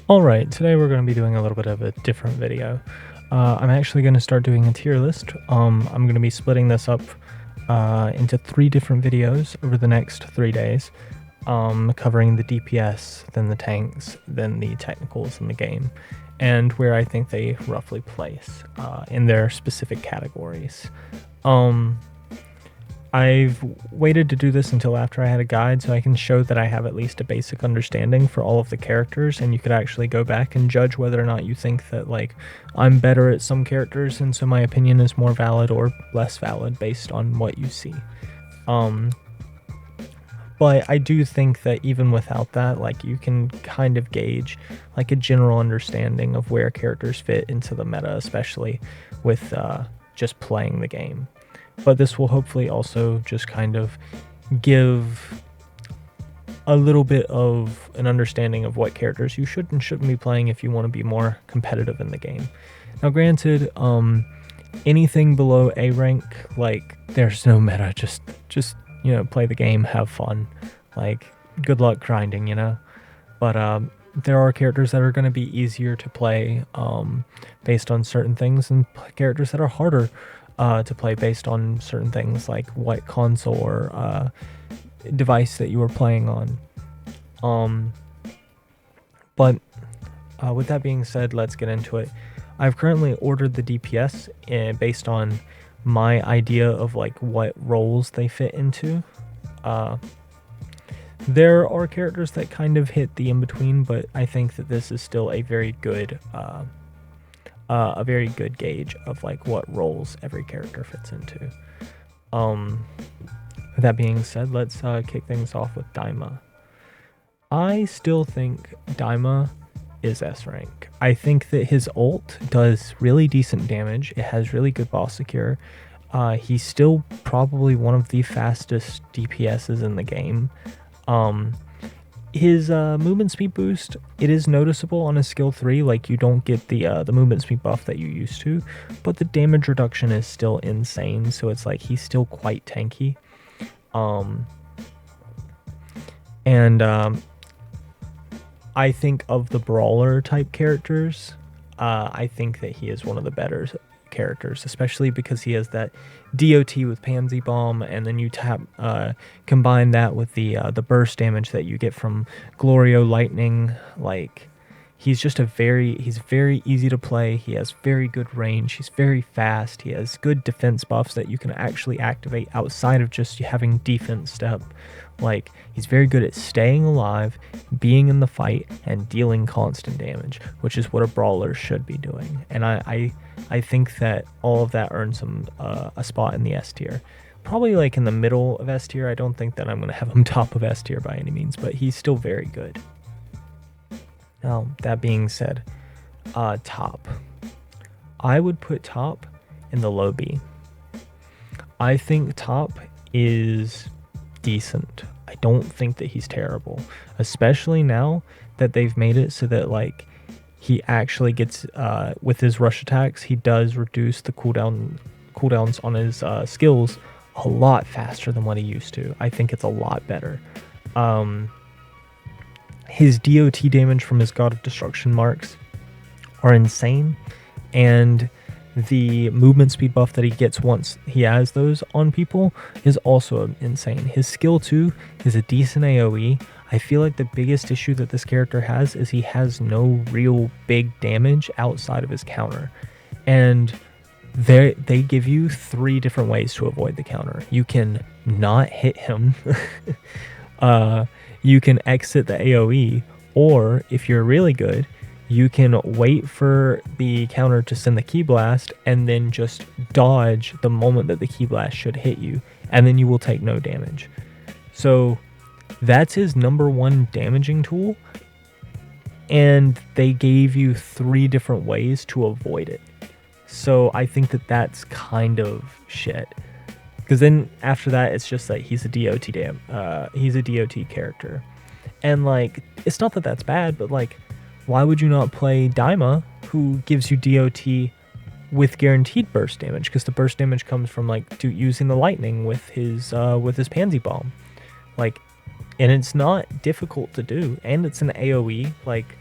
Alright, today we're going to be doing a little bit of a different video. I'm actually going to start doing a tier list. I'm going to be splitting this up into 3 different videos over the next 3 days, covering the DPS, then the tanks, then the technicals in the game, and where I think they roughly place in their specific categories. I've waited to do this until after I had a guide so I can show that I have at least a basic understanding for all of the characters, and you could actually go back and judge whether or not you think that, like, I'm better at some characters and so my opinion is more valid or less valid based on what you see. But I do think that even without that, like, you can kind of gauge like a general understanding of where characters fit into the meta, especially with just playing the game. But this will hopefully also just kind of give a little bit of an understanding of what characters you should and shouldn't be playing if you want to be more competitive in the game. Now, granted, anything below A rank, like, there's no meta. Just play the game, have fun. Like, good luck grinding, But there are characters that are going to be easier to play based on certain things, and characters that are harder to play based on certain things, like what console or device that you are playing on. But with that being said, let's get into it. I've currently ordered the DPS based on my idea of like what roles they fit into. There are characters that kind of hit the in-between, but I think that this is still a very good gauge of like what roles every character fits into. With that being said, let's kick things off with Daima. I still think Daima is S rank. I think that his ult does really decent damage. It has really good boss secure. He's still probably one of the fastest DPSs in the game. His movement speed boost, it is noticeable on his skill 3, like you don't get the movement speed buff that you used to, but the damage reduction is still insane, so it's like he's still quite tanky. I think of the brawler type characters, I think that he is one of the better characters, especially because he has that DOT with Pansy Bomb, and then you combine that with the burst damage that you get from Glorio Lightning. Like, he's very easy to play. He has very good range. He's very fast. He has good defense buffs that you can actually activate outside of just having defense step. Like, he's very good at staying alive, being in the fight, and dealing constant damage, which is what a brawler should be doing. And I think that all of that earns him a spot in the S tier. Probably like in the middle of S tier. I don't think that I'm going to have him top of S tier by any means, but he's still very good. Now, that being said, top. I would put top in the low B. I think top is decent. I don't think that he's terrible, especially now that they've made it so that, like, he actually gets with his rush attacks, he does reduce the cooldowns on his skills a lot faster than what he used to. I think it's a lot better. His DOT damage from his God of Destruction marks are insane, and the movement speed buff that he gets once he has those on people is also insane. His skill 2 is a decent AoE. I feel like the biggest issue that this character has is he has no real big damage outside of his counter. And they give you 3 different ways to avoid the counter. You can not hit him. You can exit the AoE, or if you're really good, you can wait for the counter to send the Ki Blast and then just dodge the moment that the Ki Blast should hit you, and then you will take no damage. So that's his number 1 damaging tool, and they gave you 3 different ways to avoid it. So I think that that's kind of shit. Because then after that, it's just like he's a DOT character. And like, it's not that that's bad, but like, why would you not play Daima, who gives you DOT with guaranteed burst damage? Because the burst damage comes from like using the lightning with his Pansy Bomb. Like, and it's not difficult to do, and it's an AoE. Like,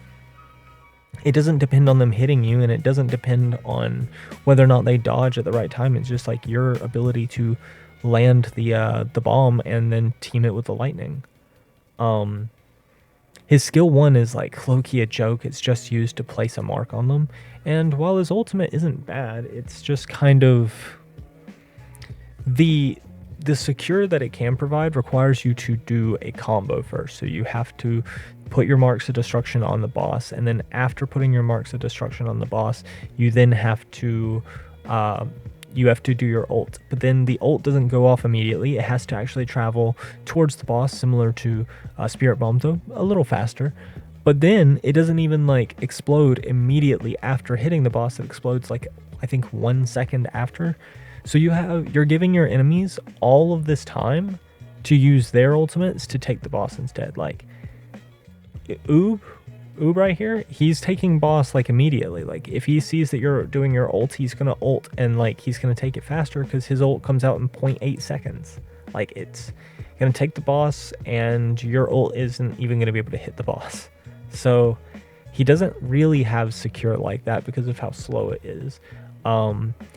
it doesn't depend on them hitting you, and it doesn't depend on whether or not they dodge at the right time. It's just like your ability to land the bomb and then team it with the lightning. His skill 1 is like low-key a joke. It's just used to place a mark on them. And while his ultimate isn't bad, it's just kind of the secure that it can provide requires you to do a combo first. So you have to put your marks of destruction on the boss, and then after putting your marks of destruction on the boss, you then have to do your ult. But then the ult doesn't go off immediately. It has to actually travel towards the boss, similar to Spirit Bomb, though a little faster. But then it doesn't even like explode immediately after hitting the boss. It explodes like I think 1 second after. So you're giving your enemies all of this time to use their ultimates to take the boss instead. Like Oob right here, he's taking boss like immediately. Like if he sees that you're doing your ult, he's gonna ult, and like he's gonna take it faster because his ult comes out in 0.8 seconds. Like it's gonna take the boss, and your ult isn't even gonna be able to hit the boss. So he doesn't really have secure like that because of how slow it is.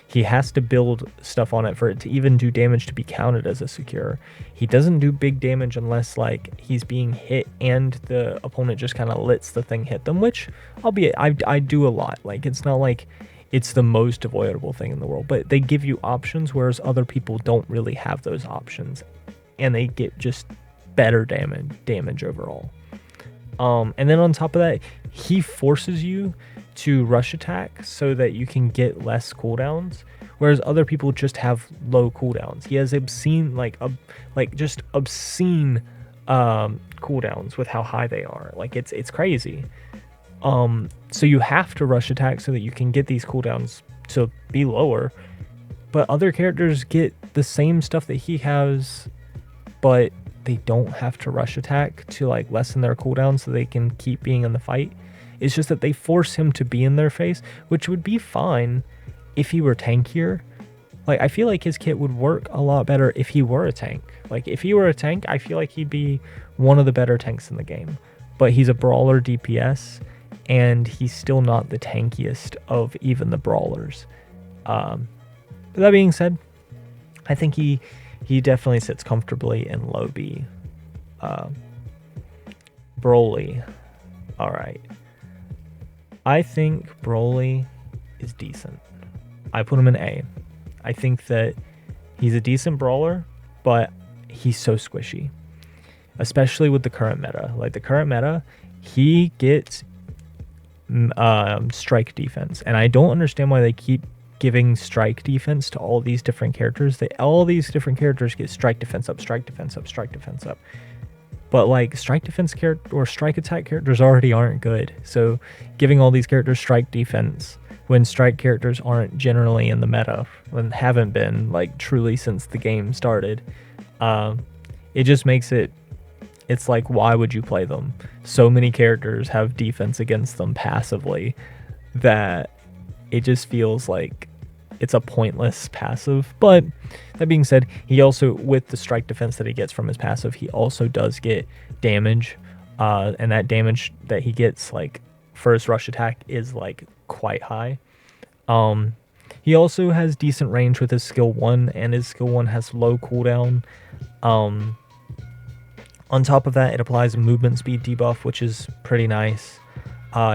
He has to build stuff on it for it to even do damage to be counted as a secure. He doesn't do big damage unless like he's being hit and the opponent just kind of lets the thing hit them, which I do a lot. Like it's not like it's the most avoidable thing in the world, but they give you options, whereas other people don't really have those options, and they get just better damage overall. And then on top of that, he forces you to rush attack so that you can get less cooldowns, whereas other people just have low cooldowns. He has obscene cooldowns with how high they are. Like it's crazy. So you have to rush attack so that you can get these cooldowns to be lower. But other characters get the same stuff that he has, but they don't have to rush attack to like lessen their cooldown so they can keep being in the fight. It's just that they force him to be in their face, which would be fine if he were tankier. Like, I feel like his kit would work a lot better if he were a tank. Like, if he were a tank, I feel like he'd be one of the better tanks in the game. But he's a brawler DPS, and he's still not the tankiest of even the brawlers. But that being said, I think he definitely sits comfortably in low B. Broly. Alright. I think Broly is decent. I put him in A. I think that he's a decent brawler, but he's so squishy. Especially with the current meta. Like the current meta, he gets strike defense. And I don't understand why they keep giving strike defense to all these different characters. All these different characters get strike defense up, strike defense up, strike defense up. But like strike defense character or strike attack characters already aren't good. So giving all these characters strike defense when strike characters aren't generally in the meta and haven't been like truly since the game started, it just makes it's like, why would you play them? So many characters have defense against them passively that it just feels like it's a pointless passive. But that being said, he also, with the strike defense that he gets from his passive, he also does get damage, and that damage that he gets like for his rush attack is like quite high. He also has decent range with his skill 1, and his skill 1 has low cooldown. On top of that, it applies a movement speed debuff, which is pretty nice.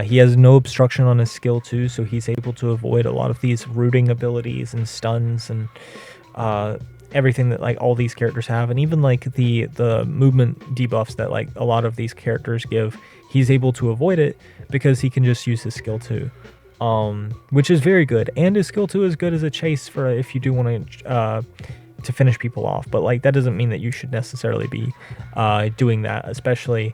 He has no obstruction on his skill 2, so he's able to avoid a lot of these rooting abilities and stuns and everything that like all these characters have, and even like the movement debuffs that like a lot of these characters give. He's able to avoid it because he can just use his skill 2, which is very good. And his skill 2 is good as a chase for if you do want to finish people off. But like that doesn't mean that you should necessarily be doing that, especially.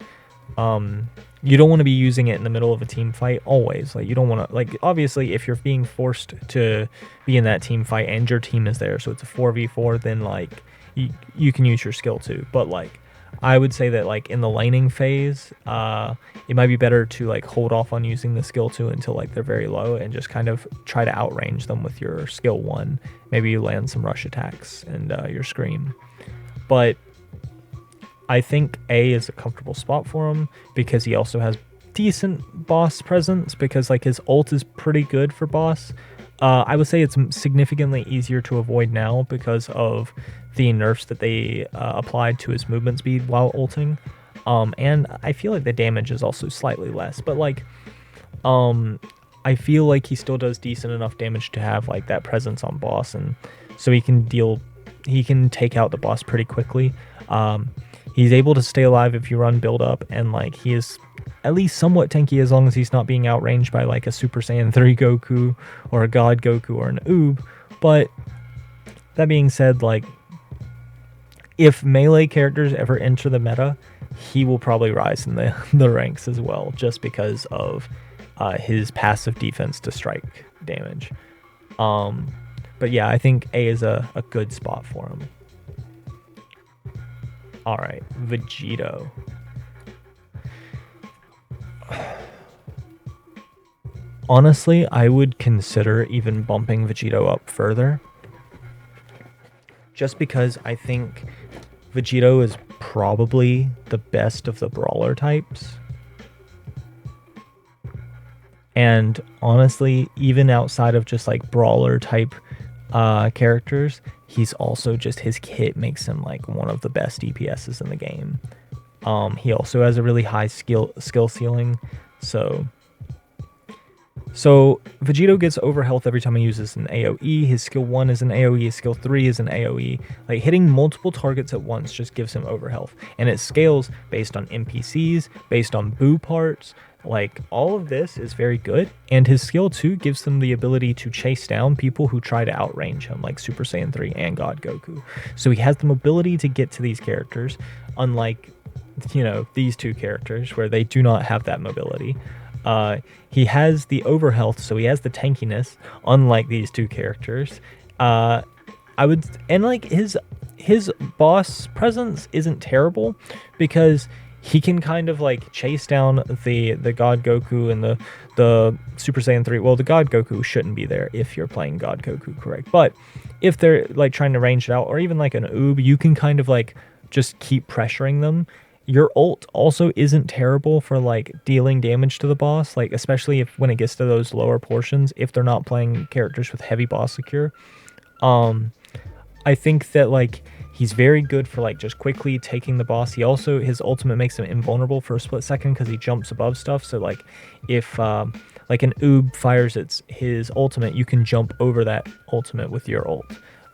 You don't want to be using it in the middle of a team fight always. Like you don't want to, like, obviously if you're being forced to be in that team fight and your team is there, so it's a 4v4, then like you can use your skill 2. But like I would say that like in the laning phase, it might be better to like hold off on using the skill 2 until like they're very low and just kind of try to outrange them with your skill 1. Maybe you land some rush attacks and your scream. But I think A is a comfortable spot for him because he also has decent boss presence because like his ult is pretty good for boss. I would say it's significantly easier to avoid now because of the nerfs that they applied to his movement speed while ulting. And I feel like the damage is also slightly less, but like I feel like he still does decent enough damage to have like that presence on boss, and so he can take out the boss pretty quickly. He's able to stay alive if you run build up, and like he is at least somewhat tanky as long as he's not being outranged by like a Super Saiyan 3 Goku or a God Goku or an Oob. But that being said, like if melee characters ever enter the meta, he will probably rise in the ranks as well, just because of his passive defense to strike damage. But yeah, I think A is a good spot for him. Alright, Vegito. Honestly, I would consider even bumping Vegito up further. Just because I think Vegito is probably the best of the brawler types. And honestly, even outside of just like brawler type characters, he's also just, his kit makes him like one of the best DPSs in the game. He also has a really high skill ceiling, so Vegito gets overhealth every time he uses an AoE. His skill 1 is an AoE, his skill 3 is an AoE. Like hitting multiple targets at once just gives him overhealth, and it scales based on NPCs, based on boo parts. Like all of this is very good, and his skill 2 gives him the ability to chase down people who try to outrange him, like Super Saiyan 3 and God Goku. So he has the mobility to get to these characters, unlike, you know, these two characters where they do not have that mobility. He has the overhealth, so he has the tankiness, unlike these two characters. And like his boss presence isn't terrible because he can kind of like chase down the God Goku and the Super Saiyan 3. Well, the God Goku shouldn't be there if you're playing God Goku correct. But if they're like trying to range it out, or even like an Oob, you can kind of like just keep pressuring them. Your ult also isn't terrible for like dealing damage to the boss, like especially if when it gets to those lower portions, if they're not playing characters with heavy boss secure. I think that like he's very good for like just quickly taking the boss. He also, his ultimate makes him invulnerable for a split second because he jumps above stuff. So like if like an Oob fires his ultimate, you can jump over that ultimate with your ult.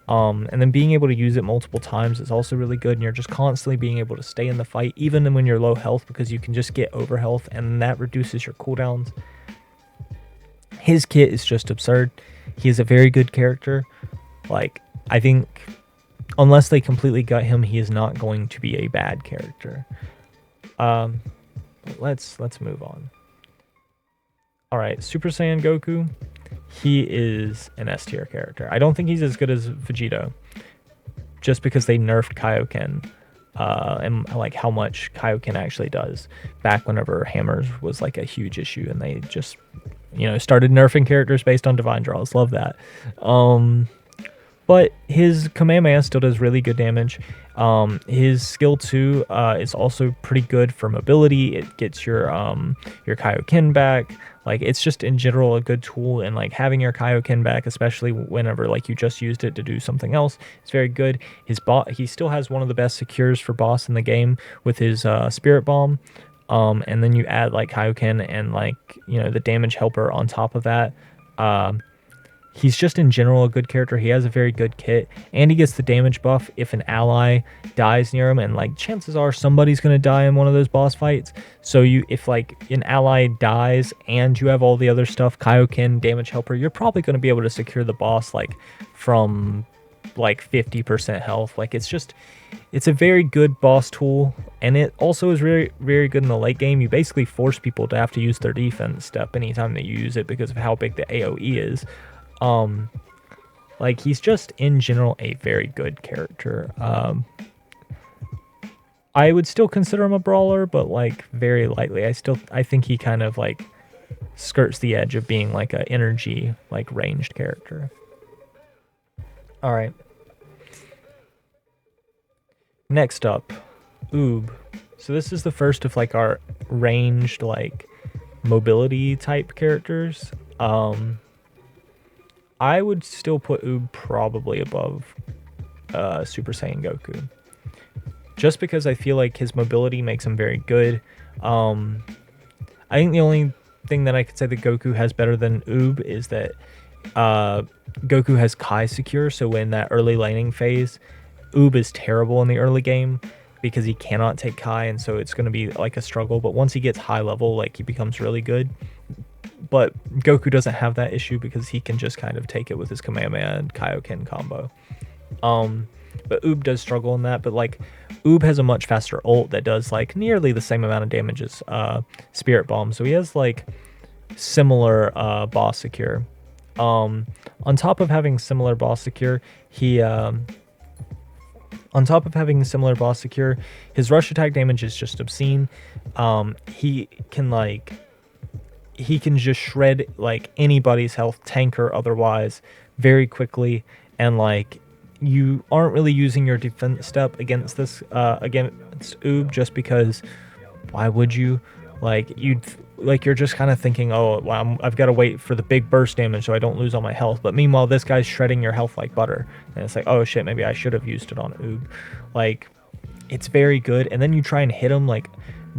And then being able to use it multiple times is also really good, and you're just constantly being able to stay in the fight even when you're low health, because you can just get over health and that reduces your cooldowns. His kit is just absurd. He is a very good character. Like, I think unless they completely gut him, he is not going to be a bad character. Let's move on. Alright, Super Saiyan Goku. He is an S tier character. I don't think he's as good as Vegito, just because they nerfed Kaioken, and like how much Kaioken actually does back whenever hammers was like a huge issue, and they just, you know, started nerfing characters based on divine draws. Love that. But his Kamehameha still does really good damage. His skill 2 is also pretty good for mobility. It gets your Kaioken back. Like, it's just in general a good tool, and like having your Kaioken back, especially whenever like you just used it to do something else, it's very good. He still has one of the best secures for boss in the game with his Spirit Bomb. And then you add like Kaioken and like, you know, the damage helper on top of that. He's just in general a good character. He has a very good kit, and he gets the damage buff if an ally dies near him, and like chances are somebody's going to die in one of those boss fights. So if like an ally dies and you have all the other stuff, Kaioken, damage helper, you're probably going to be able to secure the boss like from like 50% health. Like, it's a very good boss tool, and it also is very, very good in the late game. You basically force people to have to use their defense step anytime that you use it because of how big the AoE is. Like, he's just in general a very good character. I would still consider him a brawler, but like very lightly. I think he kind of like skirts the edge of being like a energy, like ranged character. All right. Next up, Oob. So this is the first of like our ranged like mobility type characters, I would still put Oob probably above Super Saiyan Goku. Just because I feel like his mobility makes him very good. I think the only thing that I could say that Goku has better than Oob is that Goku has Kai Secure, so in that early laning phase, Oob is terrible in the early game because he cannot take Kai, and so it's going to be like a struggle. But once he gets high level, like, he becomes really good. But Goku doesn't have that issue because he can just kind of take it with his Kamehameha and Kaioken combo. But Oob does struggle in that. But like, Oob has a much faster ult that does like nearly the same amount of damage as Spirit Bomb. So he has like similar boss secure. On top of having similar boss secure, his rush attack damage is just obscene. He can just shred like anybody's health, tank or otherwise, very quickly, and like, you aren't really using your defense step against this against Oob, just because why would you? Like, you're just kind of thinking, oh, well, I've got to wait for the big burst damage so I don't lose all my health. But meanwhile, this guy's shredding your health like butter, and it's like, oh shit, maybe I should have used it on Oob. Like, it's very good. And then you try and hit him. Like,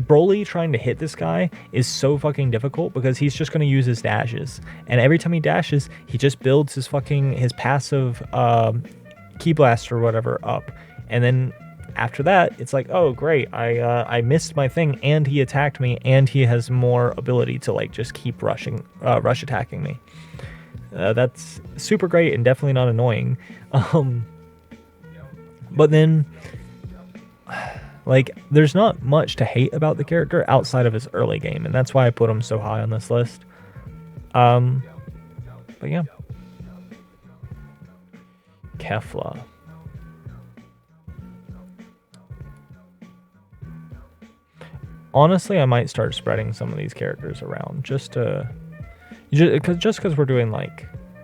Broly trying to hit this guy is so fucking difficult because he's just going to use his dashes, and every time he dashes, he just builds his passive Ki Blast or whatever up, and then after that, it's like, oh great, I missed my thing, and he attacked me, and he has more ability to like just keep rush attacking me. That's super great and definitely not annoying. But then, like, there's not much to hate about the character outside of his early game, and that's why I put him so high on this list. But yeah. Kefla. Honestly, I might start spreading some of these characters around just because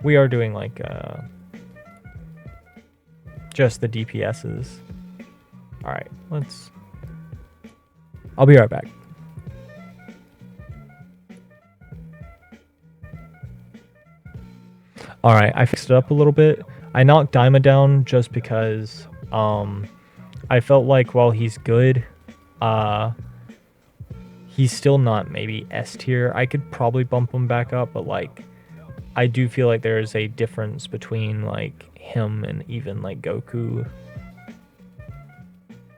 we are doing like just the DPSs. All right, I'll be right back. All right, I fixed it up a little bit. I knocked Daima down just because I felt like while he's good, he's still not maybe S tier. I could probably bump him back up, but like, I do feel like there is a difference between like him and even like Goku.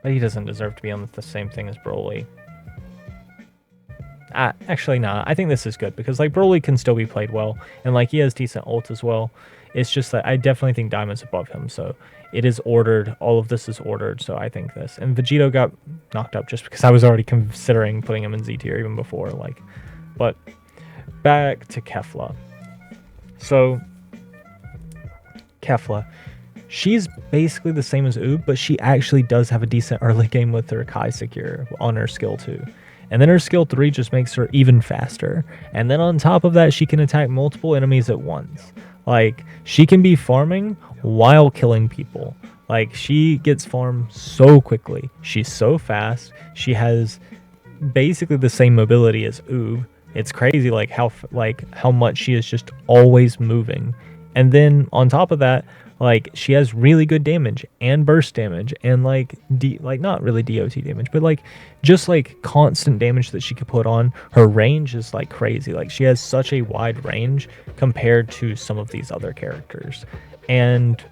But he doesn't deserve to be on the same thing as Broly. Actually, nah. I think this is good because like Broly can still be played well, and like he has decent ult as well. It's just that I definitely think Daima's above him, so it is ordered. All of this is ordered, so I think this. And Vegito got knocked up just because I was already considering putting him in Z tier even before. Like, but back to Kefla. So Kefla, she's basically the same as Oob, but she actually does have a decent early game with her Kai Secure on her skill 2. And then her skill 3 just makes her even faster. And then on top of that, she can attack multiple enemies at once. Like, she can be farming while killing people. Like, she gets farmed so quickly. She's so fast. She has basically the same mobility as Oob. It's crazy like how much she is just always moving. And then on top of that, like, she has really good damage and burst damage and like not really DOT damage, but like just like constant damage that she could put on. Her range is like crazy. Like, she has such a wide range compared to some of these other characters. And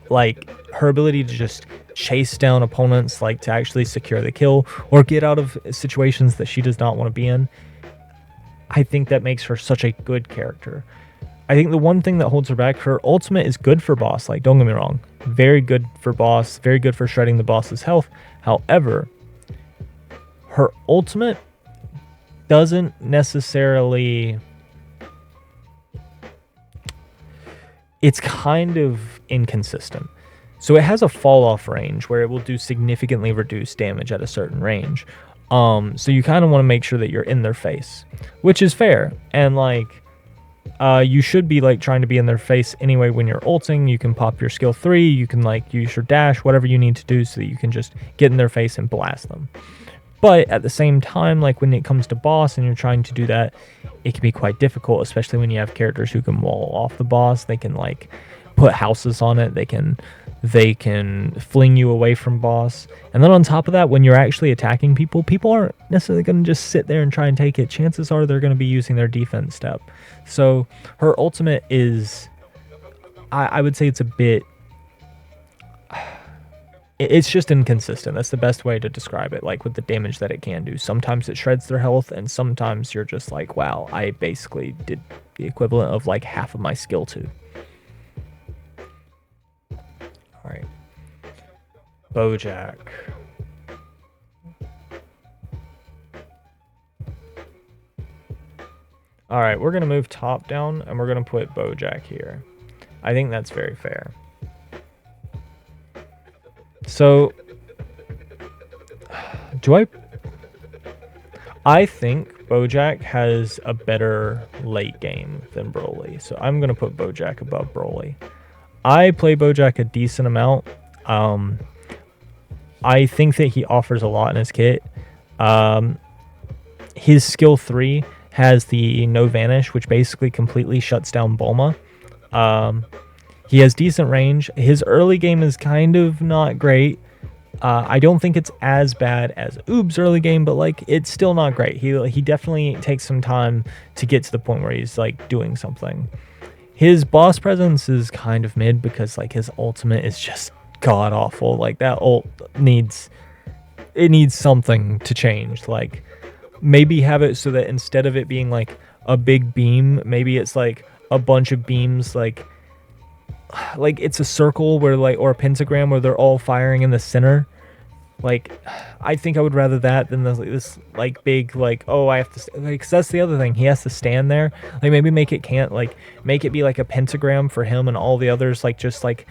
like, her ability to just chase down opponents, like to actually secure the kill or get out of situations that she does not want to be in, I think that makes her such a good character. I think the one thing that holds her back, her ultimate is good for boss, like, don't get me wrong, very good for boss, very good for shredding the boss's health. However, her ultimate doesn't necessarily, it's kind of inconsistent. So it has a fall off range where it will do significantly reduced damage at a certain range. So you kind of want to make sure that you're in their face, which is fair. And like, you should be like trying to be in their face anyway when you're ulting. You can pop your skill 3, you can like use your dash, whatever you need to do so that you can just get in their face and blast them. But at the same time, like when it comes to boss and you're trying to do that, it can be quite difficult, especially when you have characters who can wall off the boss. They can like put houses on it. They can fling you away from boss. And then on top of that, when you're actually attacking people, people aren't necessarily going to just sit there and try and take it. Chances are they're going to be using their defense step. So her ultimate is, I would say it's a bit, it's just inconsistent. That's the best way to describe it, like with the damage that it can do. Sometimes it shreds their health, and sometimes you're just like, wow, I basically did the equivalent of like half of my skill too. Alright. Bojack. Alright, we're going to move top down, and we're going to put Bojack here. I think that's very fair. So, I think Bojack has a better late game than Broly. So I'm going to put Bojack above Broly. I play Bojack a decent amount. I think that he offers a lot in his kit. His skill 3 has the No Vanish, which basically completely shuts down Bulma. He has decent range. His early game is kind of not great. I don't think it's as bad as Oob's early game, but like it's still not great. He definitely takes some time to get to the point where he's like doing something. His boss presence is kind of mid because like his ultimate is just god awful. Like that ult needs something to change. Like maybe have it so that instead of it being like a big beam, maybe it's like a bunch of beams like it's a circle where like, or a pentagram where they're all firing in the center. Like I think I would rather that than this like big like, oh, I have to like, 'cause that's the other thing, he has to stand there. Like maybe make it be like a pentagram for him and all the others like just like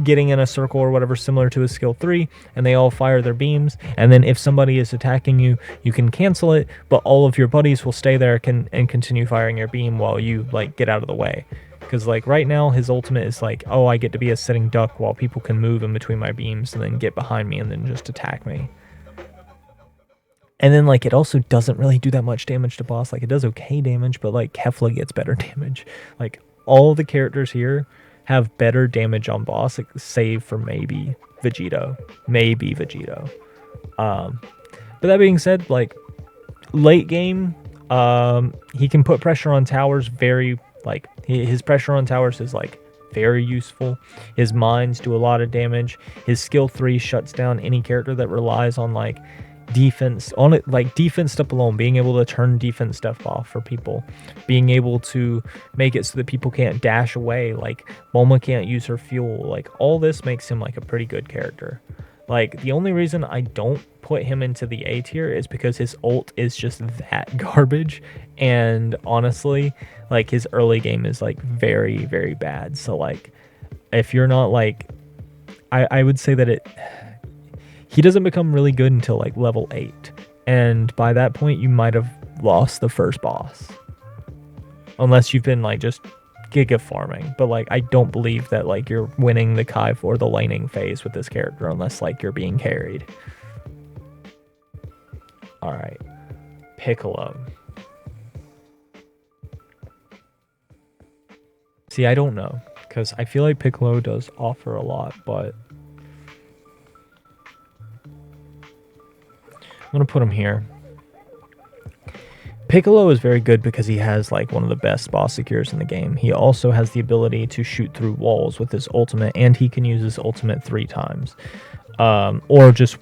getting in a circle or whatever similar to his skill 3, and they all fire their beams, and then if somebody is attacking you, you can cancel it, but all of your buddies will stay there and continue firing your beam while you like get out of the way. Because like right now his ultimate is like, oh, I get to be a sitting duck while people can move in between my beams and then get behind me and then just attack me. And then like it also doesn't really do that much damage to boss. Like it does okay damage, but like Kefla gets better damage. Like all the characters here have better damage on boss, save for maybe Vegito. But that being said, like late game, he can put pressure on towers very like his pressure on towers is like very useful. His mines do a lot of damage. His skill 3 shuts down any character that relies on like defense on it, like defense stuff alone, being able to turn defense stuff off for people, being able to make it so that people can't dash away, like Bulma can't use her fuel. Like all this makes him like a pretty good character. Like the only reason I don't put him into the A tier is because his ult is just that garbage, and honestly like his early game is like very, very bad. So like if you're not like, I would say that he doesn't become really good until like level 8, and by that point you might have lost the first boss unless you've been like just giga farming. But like I don't believe that like you're winning the Kai or the laning phase with this character unless like you're being carried. All right, Piccolo. See, I don't know, because I feel like Piccolo does offer a lot, but I'm gonna put him here. Piccolo is very good because he has like one of the best boss secures in the game. He also has the ability to shoot through walls with his ultimate, and he can use his ultimate 3 times, or just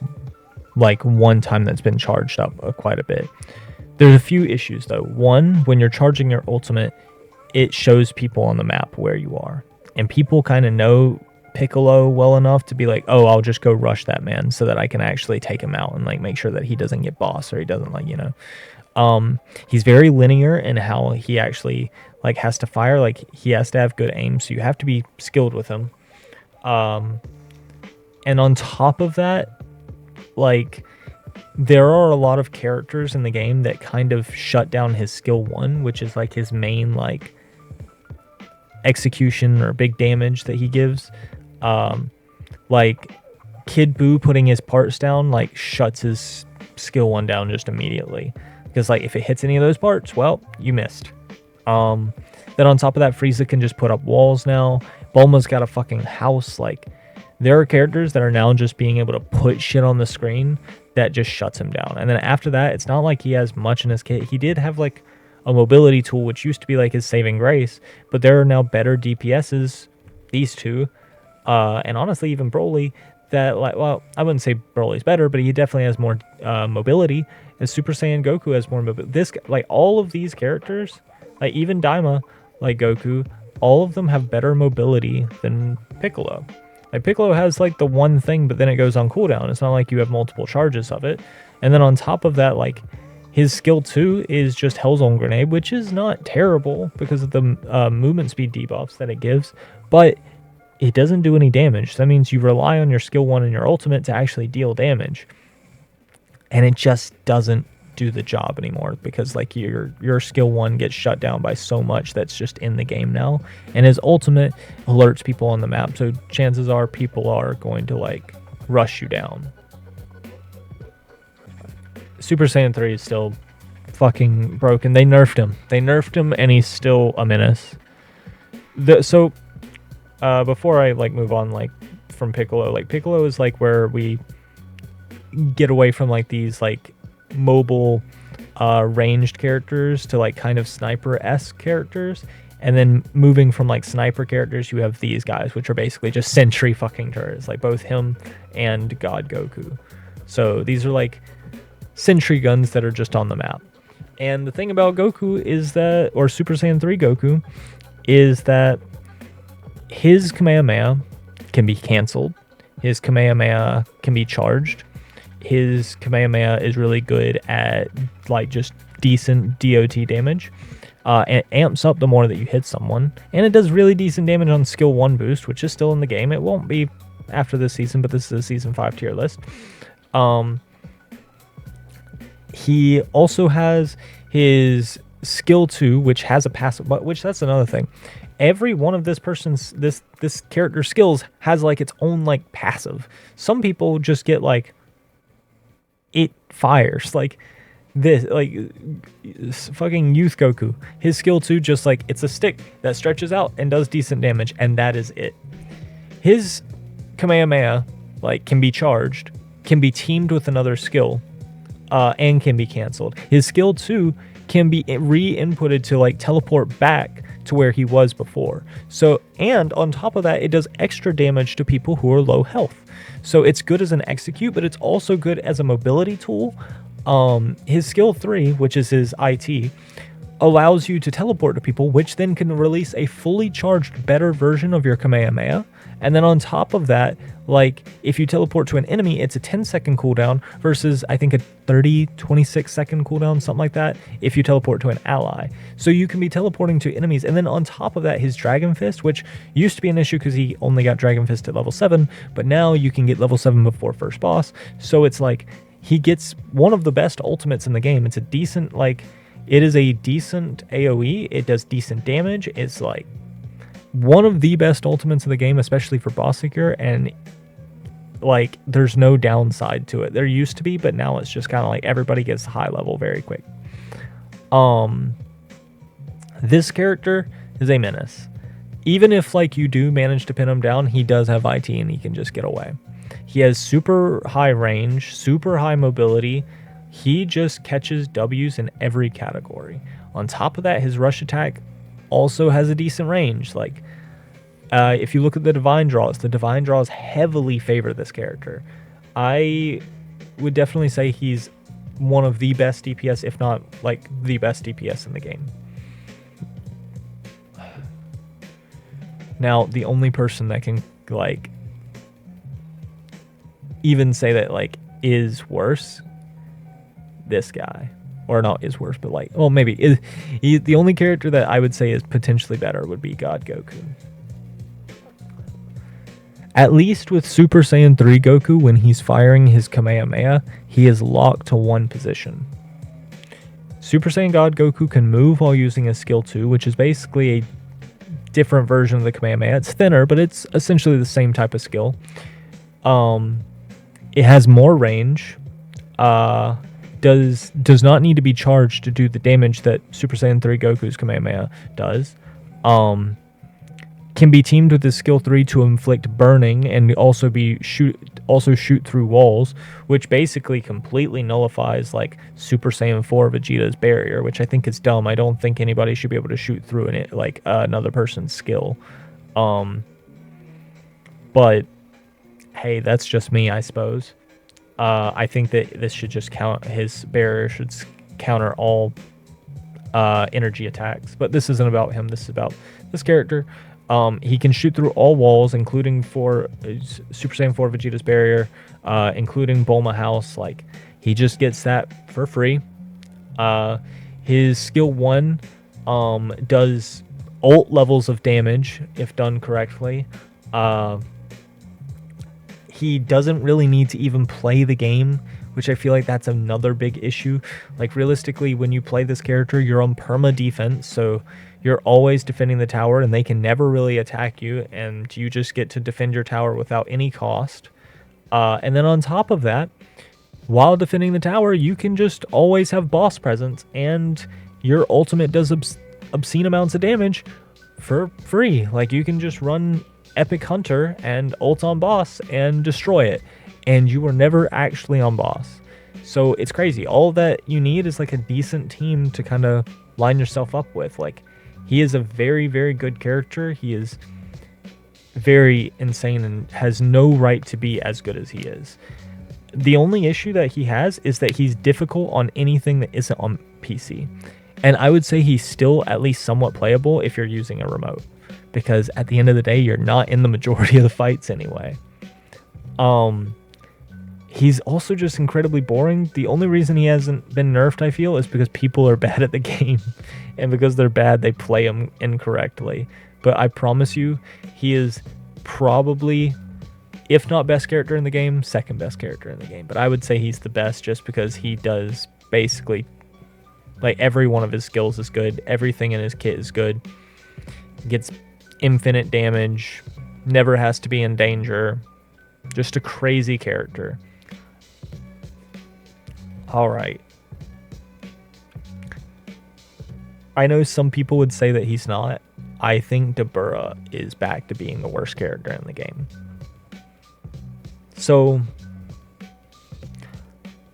like one time that's been charged up quite a bit. There's a few issues though. One, when you're charging your ultimate, it shows people on the map where you are, and people kind of know Piccolo well enough to be like, oh, I'll just go rush that man so that I can actually take him out and like make sure that he doesn't get boss or he doesn't like, you know. He's very linear in how he actually like has to fire. Like he has to have good aim, so you have to be skilled with him. And on top of that, like there are a lot of characters in the game that kind of shut down his skill 1, which is like his main like execution or big damage that he gives. Like Kid Buu putting his parts down like shuts his skill 1 down just immediately. Because, like, if it hits any of those parts, well, you missed. Then on top of that, Frieza can just put up walls now. Bulma's got a fucking house. Like, there are characters that are now just being able to put shit on the screen that just shuts him down. And then after that, it's not like he has much in his kit. He did have, like, a mobility tool, which used to be, like, his saving grace. But there are now better DPSs, these two. And honestly, even Broly, that, like, well, I wouldn't say Broly's better, but he definitely has more mobility. As Super Saiyan Goku has more mobility. This, like, all of these characters, like, even Daima, like Goku, all of them have better mobility than Piccolo. Like, Piccolo has, like, the one thing, but then it goes on cooldown. It's not like you have multiple charges of it. And then on top of that, like, his skill 2 is just Hellzone Grenade, which is not terrible because of the movement speed debuffs that it gives, but it doesn't do any damage. So that means you rely on your skill 1 and your ultimate to actually deal damage. And it just doesn't do the job anymore because, like, your skill 1 gets shut down by so much that's just in the game now. And his ultimate alerts people on the map, so chances are people are going to, like, rush you down. Super Saiyan 3 is still fucking broken. They nerfed him and he's still a menace. Before I, like, move on, like, from Piccolo, like, Piccolo is, like, where we get away from, like, these, like, mobile ranged characters to, like, kind of sniper-esque characters, and then moving from, like, sniper characters, you have these guys, which are basically just sentry fucking turrets, like both him and God Goku. So these are, like, sentry guns that are just on the map. And the thing about Goku is that, or Super Saiyan 3 Goku, is that his Kamehameha can be cancelled, his Kamehameha can be charged, his Kamehameha is really good at, like, just decent DOT damage. And it amps up the more that you hit someone. And it does really decent damage on skill 1 boost, which is still in the game. It won't be after this season, but this is a season 5 tier list. He also has his skill 2, which has a passive, but which that's another thing. Every one of this character's skills has, like, its own, like, passive. Some people just get, like, it fires, like this, like fucking Youth Goku. His skill 2 just, like, it's a stick that stretches out and does decent damage, and that is it. His Kamehameha, like, can be charged, can be teamed with another skill, and can be cancelled. His skill 2 can be re-inputted to, like, teleport back to where he was before. So, and on top of that, it does extra damage to people who are low health. So it's good as an execute, but it's also good as a mobility tool. His skill 3, which is his IT, allows you to teleport to people, which then can release a fully charged better version of your Kamehameha. And then on top of that, like, if you teleport to an enemy, it's a 10-second cooldown versus, I think, a 26-second cooldown, something like that, if you teleport to an ally. So you can be teleporting to enemies. And then on top of that, his Dragon Fist, which used to be an issue because he only got Dragon Fist at level 7, but now you can get level 7 before first boss. So it's like, he gets one of the best ultimates in the game. It's a decent, like, it is a decent AoE. It does decent damage. It's, like, one of the best ultimates in the game, especially for boss secure, and, like, there's no downside to it. There used to be, but now it's just kind of like everybody gets high level very quick. This character is a menace. Even if, like, you do manage to pin him down, he does have IT and he can just get away. He has super high range, super high mobility. He just catches W's in every category. On top of that, his rush attack also has a decent range. Like, if you look at the divine draws heavily favor this character. I would definitely say he's one of the best DPS, if not, like, the best DPS in the game. Now, the only person that can, like, even say that, like, is worse, this guy. Or not is worse, but, like, well, maybe. The only character that I would say is potentially better would be God Goku. At least with Super Saiyan 3 Goku, when he's firing his Kamehameha, he is locked to one position. Super Saiyan God Goku can move while using his skill 2, which is basically a different version of the Kamehameha. It's thinner, but it's essentially the same type of skill. It has more range. does not need to be charged to do the damage that Super Saiyan 3 Goku's Kamehameha does. Can be teamed with his skill 3 to inflict burning and also shoot through walls, which basically completely nullifies like Super Saiyan 4 Vegeta's barrier, which I think is dumb. I don't think anybody should be able to shoot through it like another person's skill. But hey, that's just me, I suppose. I think that this should just count, his barrier should counter all energy attacks. But this isn't about him. This is about this character. He can shoot through all walls, including for Super Saiyan 4 Vegeta's barrier, including Bulma House. Like, he just gets that for free. His skill 1 does ult levels of damage if done correctly. He doesn't really need to even play the game, which I feel like that's another big issue. Like, realistically, when you play this character, you're on perma defense, so you're always defending the tower, and they can never really attack you, and you just get to defend your tower without any cost. And then on top of that, while defending the tower, you can just always have boss presence, and your ultimate does obscene amounts of damage for free. Like, you can just run Epic Hunter and ult on boss and destroy it, and you are never actually on boss. So it's crazy. All that you need is like a decent team to kind of line yourself up with. Like, he is a very, very good character. He is very insane and has no right to be as good as he is. The only issue that he has is that he's difficult on anything that isn't on PC. And I would say he's still at least somewhat playable if you're using a remote, because at the end of the day, you're not in the majority of the fights anyway. He's also just incredibly boring. The only reason he hasn't been nerfed, I feel, is because people are bad at the game. And because they're bad, they play him incorrectly. But I promise you, he is probably, if not best character in the game, second best character in the game. But I would say he's the best just because he does basically, like, every one of his skills is good. Everything in his kit is good. Gets infinite damage. Never has to be in danger. Just a crazy character. Alright. I know some people would say that he's not. I think Dabura is back to being the worst character in the game. So,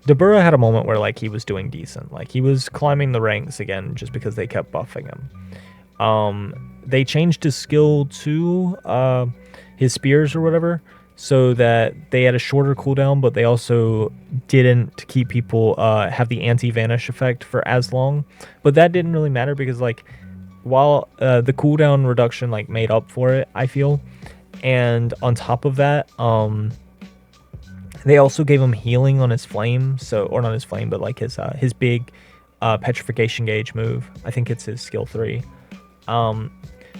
Dabura had a moment where, like, he was doing decent. Like, he was climbing the ranks again just because they kept buffing him. They changed his skill to his spears or whatever, so that they had a shorter cooldown, but they also didn't keep people have the anti-vanish effect for as long. But that didn't really matter because, like, while the cooldown reduction, like, made up for it, I feel. And on top of that, they also gave him healing on his flame, so, or not his flame, but like his big petrification gauge move. I think it's his skill 3.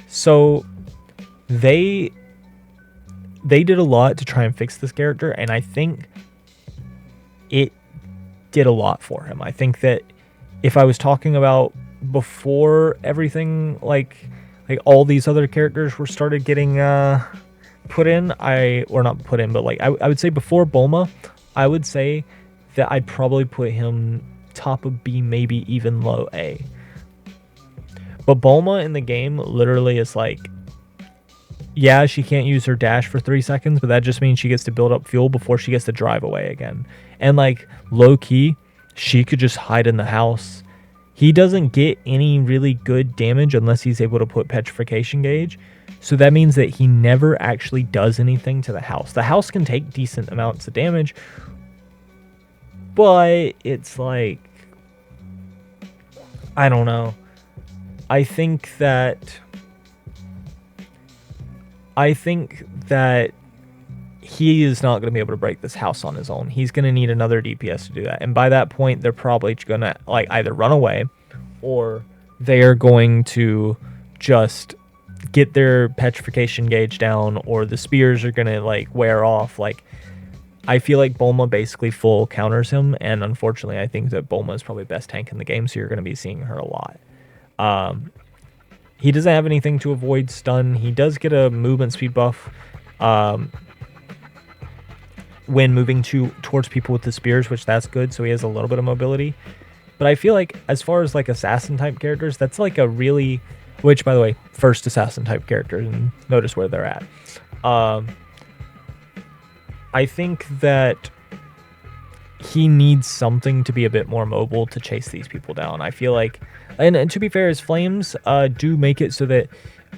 So they did a lot to try and fix this character, and I think it did a lot for him. I think that if I was talking about before everything, like all these other characters were started getting put in, or not put in, but like I would say before Bulma, I would say that I'd probably put him top of B, maybe even low A. But Bulma in the game literally is like, yeah, she can't use her dash for 3 seconds, but that just means she gets to build up fuel before she gets to drive away again. And like, low key, she could just hide in the house. He doesn't get any really good damage unless he's able to put petrification gauge. So that means that he never actually does anything to the house. The house can take decent amounts of damage, but it's like, I don't know. I think that he is not going to be able to break this house on his own. He's going to need another DPS to do that. And by that point, they're probably going to like either run away, or they're going to just get their petrification gauge down, or the spears are going to like wear off. Like, I feel like Bulma basically full counters him, and unfortunately, I think that Bulma is probably best tank in the game, so you're going to be seeing her a lot. He doesn't have anything to avoid stun. He does get a movement speed buff. when moving towards people with the spears, which that's good, so he has a little bit of mobility. But I feel like as far as like assassin type characters, that's like a really, which by the way, first assassin type character, and notice where they're at. I think that he needs something to be a bit more mobile to chase these people down. I feel like, and to be fair, his flames do make it so that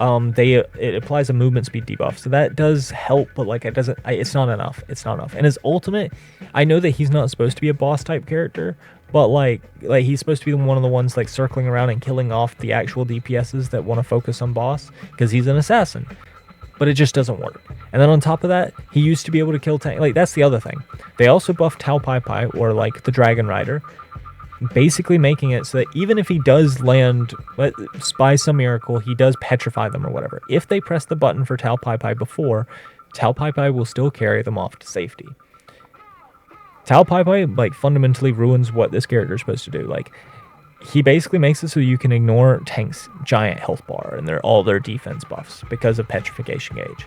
it applies a movement speed debuff, so that does help, but like it's not enough. It's not enough. And his ultimate, I know that he's not supposed to be a boss type character, but like he's supposed to be one of the ones like circling around and killing off the actual DPSs that want to focus on boss, because he's an assassin. But it just doesn't work. And then on top of that, he used to be able to kill tank. Like, that's the other thing. They also buffed Tao Pai Pai, or like the Dragon Rider, basically making it so that even if he does land, by some miracle, he does petrify them or whatever. If they press the button for Tao Pai Pai before, Tao Pai Pai will still carry them off to safety. Tao Pai Pai, like, fundamentally ruins what this character is supposed to do. Like, he basically makes it so you can ignore tank's giant health bar and all their defense buffs because of Petrification Gauge.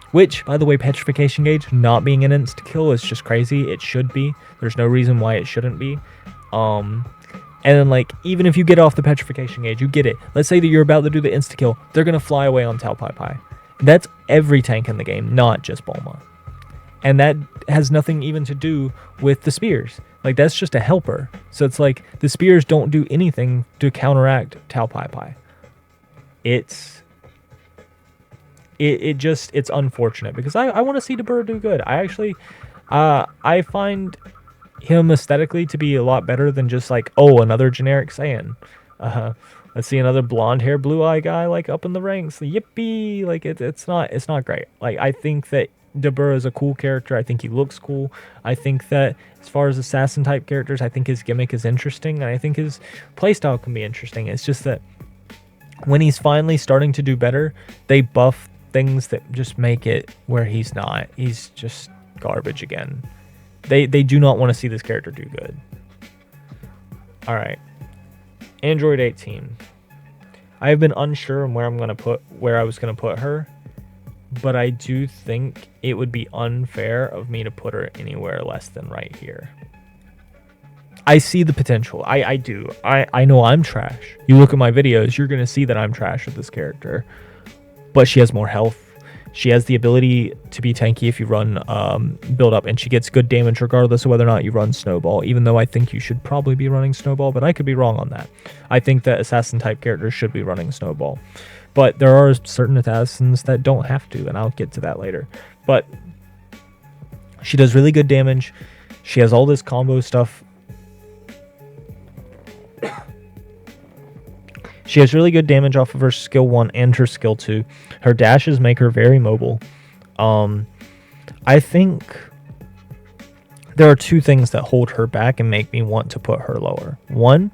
Which, by the way, Petrification Gauge not being an insta-kill is just crazy. It should be. There's no reason why it shouldn't be. And then, like, even if you get off the Petrification Gauge, you get it. Let's say that you're about to do the insta-kill. They're going to fly away on Tao Pai Pai. That's every tank in the game, not just Bulma. And that has nothing even to do with the spears. Like, that's just a helper. So it's like, the spears don't do anything to counteract Tao Pai Pai. It's unfortunate, because I want to see Dabura do good. I actually, I find him aesthetically to be a lot better than just like, oh, another generic Saiyan. Let's see another blonde hair, blue eye guy, like, up in the ranks. Yippee! Like, it's not great. Like, I think that Dabura is a cool character. I think he looks cool. I think that as far as assassin type characters, I think his gimmick is interesting, and I think his playstyle can be interesting. It's just that when he's finally starting to do better, they buff things that just make it where he's not. He's just garbage again. They do not want to see this character do good. All right, Android 18. I have been unsure on where I was gonna put her. But I do think it would be unfair of me to put her anywhere less than right here. I see the potential. I do. I know I'm trash. You look at my videos, you're going to see that I'm trash with this character. But she has more health. She has the ability to be tanky if you run build up, and she gets good damage regardless of whether or not you run Snowball, even though I think you should probably be running Snowball, but I could be wrong on that. I think that assassin type characters should be running Snowball. But there are certain assassins that don't have to, and I'll get to that later. But she does really good damage. She has all this combo stuff. She has really good damage off of her skill 1 and her skill 2. Her dashes make her very mobile. I think there are two things that hold her back and make me want to put her lower. One,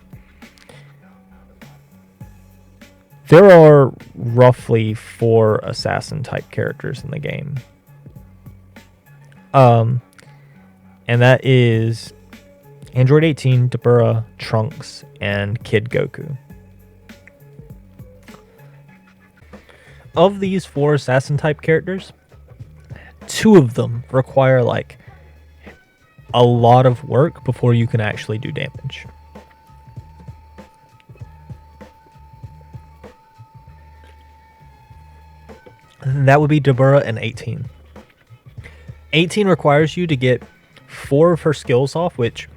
there are roughly 4 assassin type characters in the game. And that is Android 18, Dabura, Trunks, and Kid Goku. Of these 4 assassin type characters, 2 of them require like a lot of work before you can actually do damage. That would be Dabura and 18. 18 requires you to get 4 of her skills off, which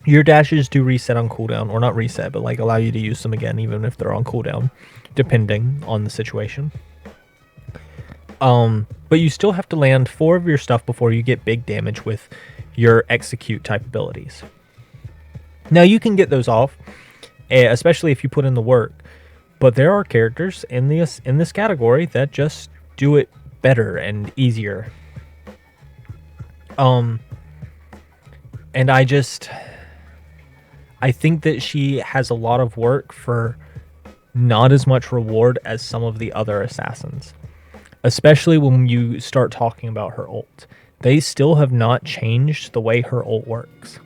your dashes do reset on cooldown, or not reset, but like allow you to use them again even if they're on cooldown, depending on the situation. But you still have to land 4 of your stuff before you get big damage with your execute type abilities. Now you can get those off, especially if you put in the work, but there are characters in this category that just do it better and easier. And I think that she has a lot of work for not as much reward as some of the other assassins. Especially when you start talking about her ult. They still have not changed the way her ult works.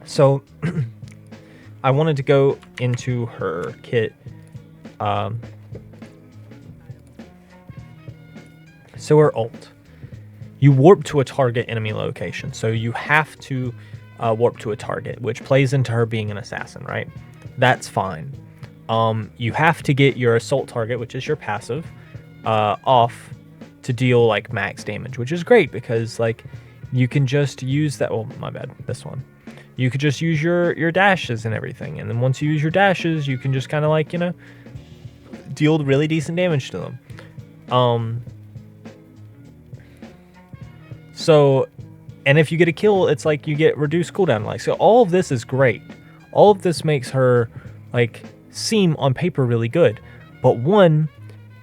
So, I wanted to go into her kit. So her ult. you warp to a target enemy location. So you have to warp to a target, which plays into her being an assassin, right? That's fine. You have to get your assault target, which is your passive, off to deal like max damage, which is great because like you can just use that. Oh, my bad. This one. You could just use your dashes and everything. And then once you use your dashes, you can just kind of like, you know, deal really decent damage to them. So, and if you get a kill, it's like you get reduced cooldown. Like, so all of this is great. All of this makes her like seem on paper really good. But one,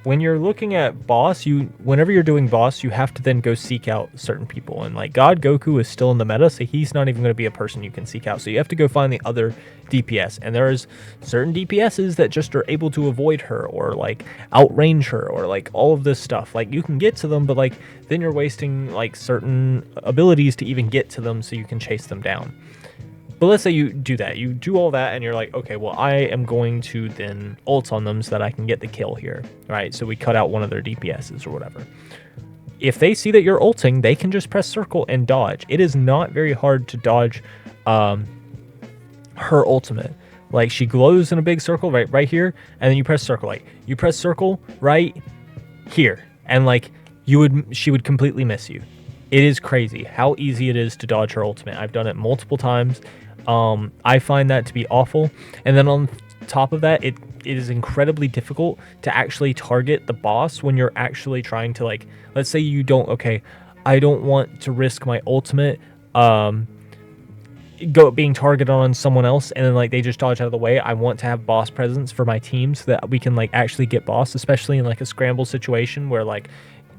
when you're looking at boss, whenever you're doing boss, you have to then go seek out certain people. And like God Goku is still in the meta, so he's not even going to be a person you can seek out. So you have to go find the other DPS. And there's certain DPSs that just are able to avoid her or like outrange her or like all of this stuff. Like you can get to them, but like then you're wasting like certain abilities to even get to them so you can chase them down. But let's say you do that. You do all that and you're like, okay, well, I am going to then ult on them so that I can get the kill here, right? So we cut out one of their DPSs or whatever. If they see that you're ulting, they can just press circle and dodge. It is not very hard to dodge her ultimate. Like she glows in a big circle right here, and then you press circle. Like you press circle right here, and like she would completely miss you. It is crazy how easy it is to dodge her ultimate. I've done it multiple times. I find that to be awful. And then on top of that, it is incredibly difficult to actually target the boss when you're actually trying to, like, let's say you don't, okay, I don't want to risk my ultimate being targeted on someone else and then like they just dodge out of the way. I want to have boss presence for my team so that we can like actually get boss, especially in like a scramble situation where like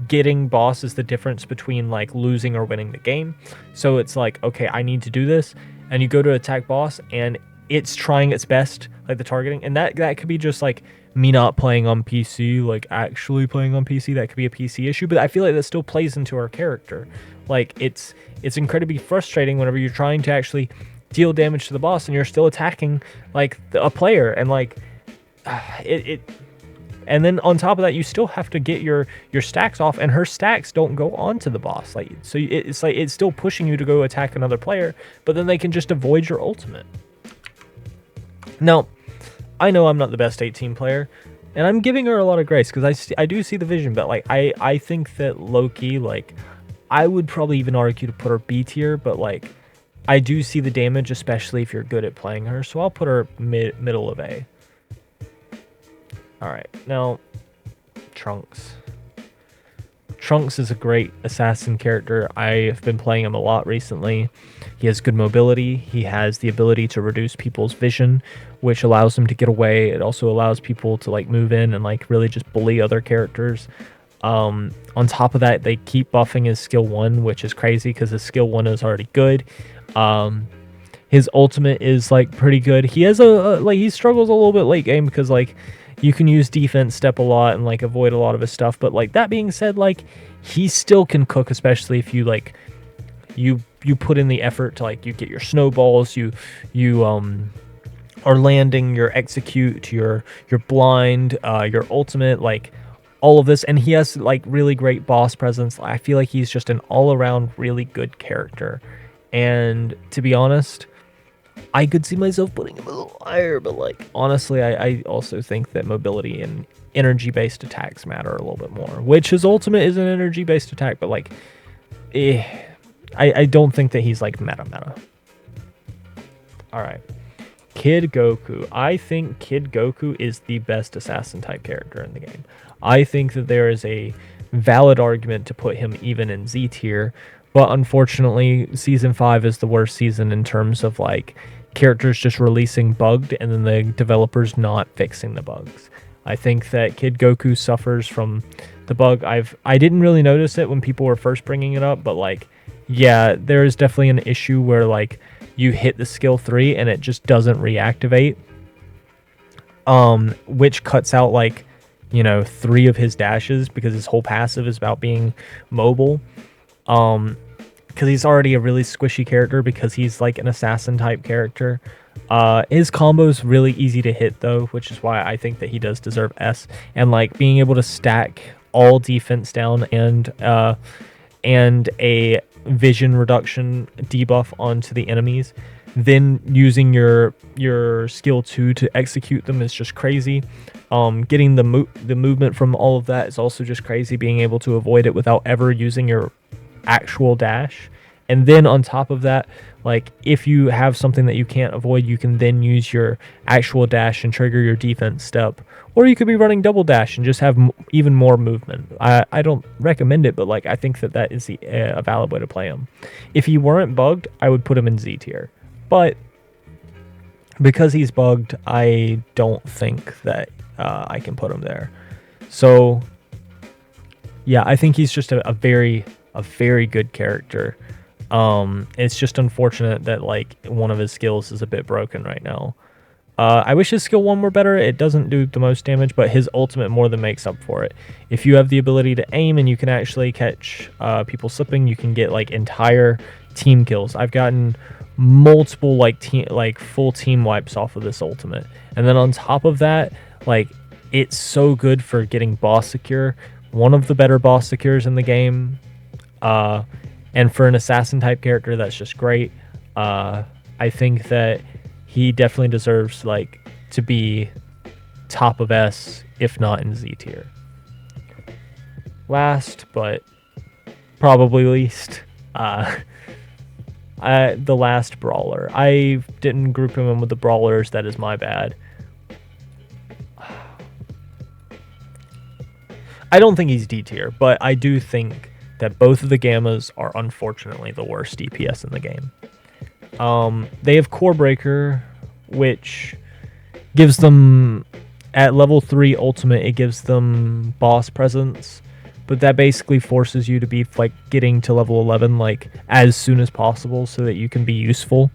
getting boss is the difference between like losing or winning the game. So it's like, okay, I need to do this, and you go to attack boss and it's trying its best, like the targeting, and that could be just like me not playing on PC, like actually playing on PC. That could be a PC issue, but I feel like that still plays into our character. Like it's incredibly frustrating whenever you're trying to actually deal damage to the boss and you're still attacking like a player, and like and then on top of that, you still have to get your stacks off, and her stacks don't go onto the boss. Like, so it's like it's still pushing you to go attack another player, but then they can just avoid your ultimate. Now, I know I'm not the best 18 player, and I'm giving her a lot of grace because I do see the vision, but like I think that low-key, like I would probably even argue to put her B tier, but like I do see the damage, especially if you're good at playing her, so I'll put her middle of A. Alright, now, Trunks. Trunks is a great assassin character. I have been playing him a lot recently. He has good mobility. He has the ability to reduce people's vision, which allows them to get away. It also allows people to like move in and like really just bully other characters. On top of that, they keep buffing his skill 1, which is crazy because his skill 1 is already good. His ultimate is like pretty good. He has he struggles a little bit late game because like you can use defense step a lot and like avoid a lot of his stuff, but like that being said, like he still can cook, especially if you like you put in the effort to like you get your snowballs, you are landing your execute, your blind, your ultimate, like all of this, and he has like really great boss presence. I feel like he's just an all-around really good character, and to be honest, I could see myself putting him a little higher, but like honestly, I also think that mobility and energy-based attacks matter a little bit more, which his ultimate is an energy-based attack, but like I don't think that he's like meta. Alright, Kid Goku. I think Kid Goku is the best assassin type character in the game. I think that there is a valid argument to put him even in Z tier, but unfortunately, Season 5 is the worst season in terms of like characters just releasing bugged and then the developers not fixing the bugs. I think that Kid Goku suffers from the bug. I didn't really notice it when people were first bringing it up, but like, yeah, there is definitely an issue where like you hit the skill 3 and it just doesn't reactivate, which cuts out like, you know, 3 of his dashes because his whole passive is about being mobile. Because he's already a really squishy character because he's like an assassin type character. His combo's really easy to hit though, which is why I think that he does deserve S. And like being able to stack all defense down and and a vision reduction debuff onto the enemies. Then using your skill 2 to execute them is just crazy. Getting the movement from all of that is also just crazy. Being able to avoid it without ever using your actual dash. And then on top of that, like if you have something that you can't avoid, you can then use your actual dash and trigger your defense step. Or you could be running double dash and just have even more movement. I don't recommend it, but like I think that is a valid way to play him. If he weren't bugged, I would put him in Z tier. But because he's bugged, I don't think that I can put him there. So yeah, I think he's just a very good character. It's just unfortunate that like one of his skills is a bit broken right now. I wish his skill 1 were better. It doesn't do the most damage, but his ultimate more than makes up for it. If you have the ability to aim and you can actually catch people slipping, you can get like entire team kills. I've gotten multiple like full team wipes off of this ultimate. And then on top of that, like it's so good for getting boss secure. One of the better boss secures in the game. And for an assassin type character, that's just great. I think that he definitely deserves like to be top of S, if not in Z tier. Last, but probably least, the last brawler. I didn't group him in with the brawlers. That is my bad. I don't think he's D tier, but I do think that both of the Gammas are unfortunately the worst DPS in the game. They have Core Breaker, which gives them, at level 3 ultimate, it gives them boss presence, but that basically forces you to be like getting to level 11 like as soon as possible so that you can be useful,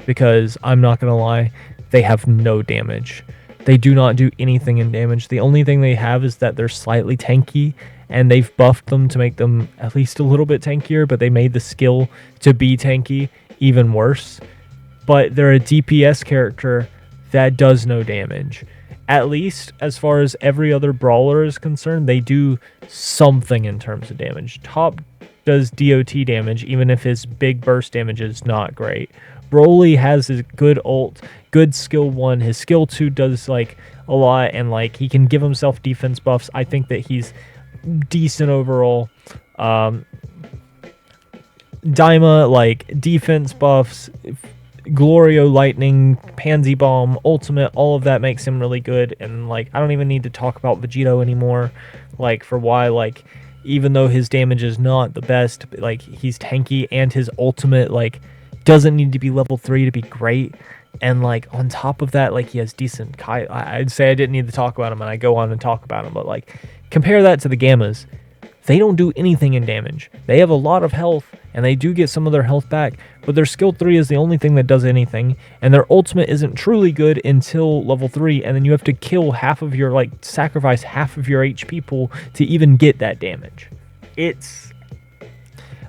because I'm not gonna lie, they have no damage. They do not do anything in damage. The only thing they have is that they're slightly tanky, and they've buffed them to make them at least a little bit tankier, but they made the skill to be tanky even worse. But they're a DPS character that does no damage. At least as far as every other brawler is concerned, they do something in terms of damage. Top does DOT damage, even if his big burst damage is not great. Broly has his good ult, good skill 1. His skill 2 does like a lot, and like he can give himself defense buffs. I think that he's decent overall. Daima, like defense buffs, Glorio Lightning, Pansy Bomb, Ultimate, all of that makes him really good. And like I don't even need to talk about Vegito anymore, like for why, like even though his damage is not the best, like he's tanky, and his ultimate like doesn't need to be level 3 to be great. And like on top of that, like he has decent I'd say I didn't need to talk about him, and I go on and talk about him, but like compare that to the Gammas. They don't do anything in damage. They have a lot of health, and they do get some of their health back, but their skill 3 is the only thing that does anything, and their ultimate isn't truly good until level 3, and then you have to kill half of your, like, sacrifice half of your HP pool to even get that damage. It's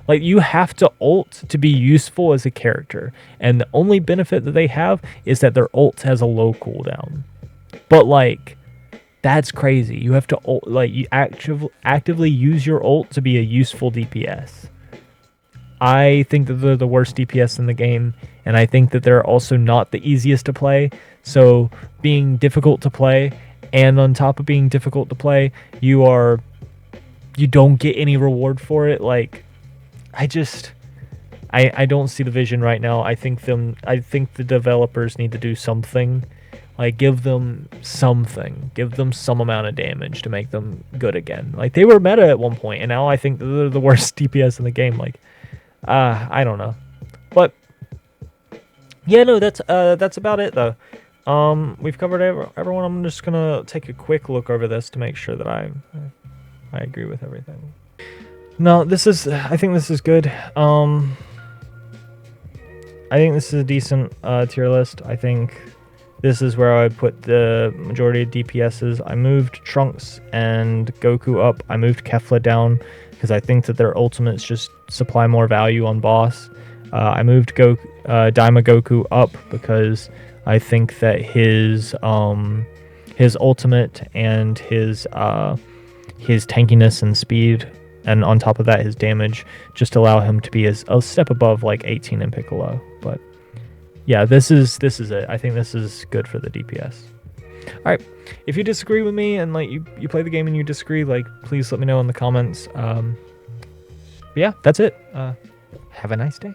like you have to ult to be useful as a character, and the only benefit that they have is that their ult has a low cooldown. But like that's crazy. You have to ult, like you actively use your ult to be a useful DPS. I think that they're the worst DPS in the game, and I think that they're also not the easiest to play. So being difficult to play, and on top of being difficult to play, you don't get any reward for it. Like I don't see the vision right now. I think the developers need to do something. Like give them something. Give them some amount of damage to make them good again. Like they were meta at one point, and now I think they're the worst DPS in the game. Like I don't know. But yeah, no, that's about it though. We've covered everyone. I'm just gonna take a quick look over this to make sure that I agree with everything. No, I think this is good. I think this is a decent tier list. I think this is where I would put the majority of DPSs. I moved Trunks and Goku up. I moved Kefla down because I think that their ultimates just supply more value on boss. I moved Daima Goku up because I think that his ultimate and his tankiness and speed and on top of that, his damage just allow him to be a step above like 18 in Piccolo. But yeah, this is it. I think this is good for the DPS. All right, if you disagree with me and like you play the game and you disagree, like please let me know in the comments. But yeah, that's it. Have a nice day.